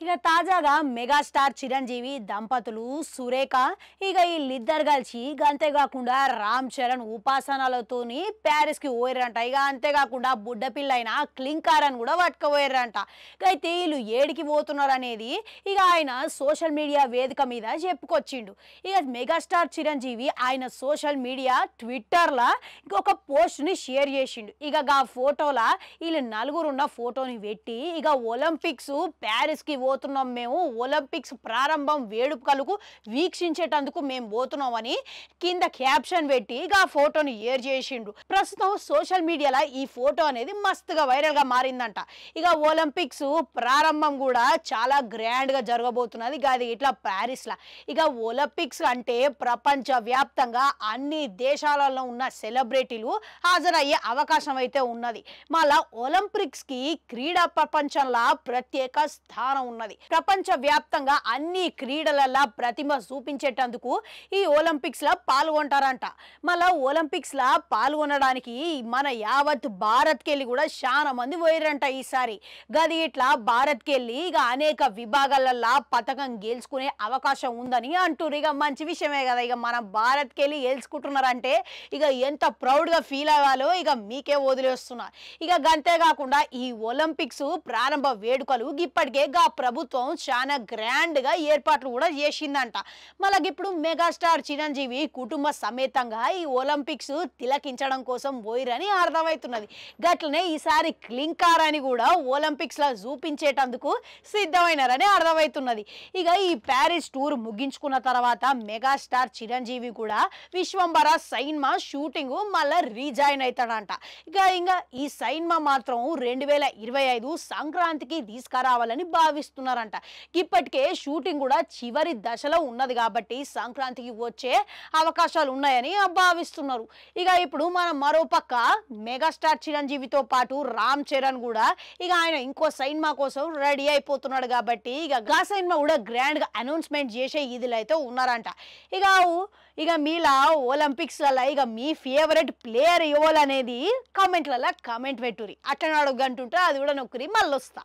ఇక తాజాగా మెగాస్టార్ చిరంజీవి దంపతులు సురేఖ ఇక వీళ్ళిద్దరు కలిసి అంతేకాకుండా రామ్ చరణ్ ఉపాసనలతోని ప్యారిస్కి పోయారంట. ఇక అంతేకాకుండా బుడ్డ పిల్ల అయిన క్లింకార్ అని కూడా పట్టుకుపోయారంట. అయితే వీళ్ళు ఏడికి పోతున్నారు అనేది ఇక ఆయన సోషల్ మీడియా వేదిక మీద చెప్పుకొచ్చిండు. ఇక మెగాస్టార్ చిరంజీవి ఆయన సోషల్ మీడియా ట్విట్టర్లో ఒక పోస్ట్ని షేర్ చేసిండు. ఇక ఆ ఫోటోలా వీళ్ళు నలుగురున్న ఫోటోని పెట్టి ఇక ఒలింపిక్స్ ప్యారిస్కి పోతున్నాం, మేము ఒలింపిక్స్ ప్రారంభం వేడుకలకు వీక్షించేటందుకు మేము పోతున్నామని కింద క్యాప్షన్ పెట్టి ఇక ఆ ఫోటోని షేర్ చేసిండు. ప్రస్తుతం సోషల్ మీడియాలో ఈ ఫోటో అనేది మస్తుగా వైరల్గా మారిందంట. ఇక ఒలింపిక్స్ ప్రారంభం కూడా చాలా గ్రాండ్గా జరగబోతున్నది. ఇక అది ఇట్లా ప్యారిస్లో. ఇక ఒలింపిక్స్ అంటే ప్రపంచ వ్యాప్తంగా అన్ని దేశాలలో ఉన్న సెలబ్రిటీలు హాజరయ్యే అవకాశం అయితే ఉన్నది. మళ్ళా ఒలింపిక్స్కి క్రీడా ప్రపంచంలో ప్రత్యేక స్థానం ఉన్నది. ప్రపంచ వ్యాప్తంగా అన్ని క్రీడలలో ప్రతిభ చూపించేటందుకు ఈ ఒలింపిక్స్ లో పాల్గొంటారంట. మళ్ళా ఒలింపిక్స్ లా పాల్గొనడానికి మన యావత్ భారత్ కెళ్ళి కూడా చాలా మంది పోయారంట ఈసారి. గది ఇట్లా భారత్ కెళ్ళి ఇక అనేక విభాగాలలో పథకం గెలుచుకునే అవకాశం ఉందని అంటారు. ఇక మంచి విషయమే కదా. ఇక మన భారత్ కెళ్ళి గెలుచుకుంటున్నారంటే ఇక ఎంత ప్రౌడ్ గా ఫీల్ అవ్వాలో ఇక మీకే వదిలేస్తున్నా. ఇక అంతేకాకుండా ఈ ఒలింపిక్స్ ప్రారంభ వేడుకలు ఇప్పటికే ప్రభుత్వం చాలా గ్రాండ్ గా ఏర్పాట్లు కూడా చేసిందంట. మళ్ళీ ఇప్పుడు మెగాస్టార్ చిరంజీవి కుటుంబ సమేతంగా ఈ ఒలింపిక్స్ తిలకించడం కోసం పోయిరని అర్థమవుతున్నది. గట్లనే ఈసారి క్లింకార్ అని కూడా ఒలింపిక్స్ లో చూపించేటందుకు సిద్ధమైనారని అర్థమవుతున్నది. ఇక ఈ ప్యారిస్ టూర్ ముగించుకున్న తర్వాత మెగాస్టార్ చిరంజీవి కూడా విశ్వంబర సైన్మా షూటింగ్ మళ్ళీ రీజాయిన్ అవుతాడంట. ఇంకా ఈ సైన్మా మాత్రం 2025 సంక్రాంతికి తీసుకురావాలని భావిస్తున్నారంట. ఇప్పటికే షూటింగ్ కూడా చివరి దశలో ఉన్నది కాబట్టి సంక్రాంతికి వచ్చే అవకాశాలు ఉన్నాయని భావిస్తున్నారు. ఇక ఇప్పుడు మనం మరోపక్క మెగాస్టార్ చిరంజీవితో పాటు రామ్ చరణ్ కూడా ఇక ఆయన ఇంకో సినిమా కోసం రెడీ అయిపోతున్నాడు కాబట్టి ఇక సినిమా కూడా గ్రాండ్ గా అనౌన్స్మెంట్ చేసే ఇదిలో అయితే ఉన్నారంట. ఇక మీలా ఒలింపిక్స్ లలో ఇక మీ ఫేవరెట్ ప్లేయర్ ఎవరు అనేది కామెంట్లలో కామెంట్ పెట్టుర్రి. అట్లా అడుగుంటుంటే అది కూడా నొక్కరి మళ్ళీ వస్తా.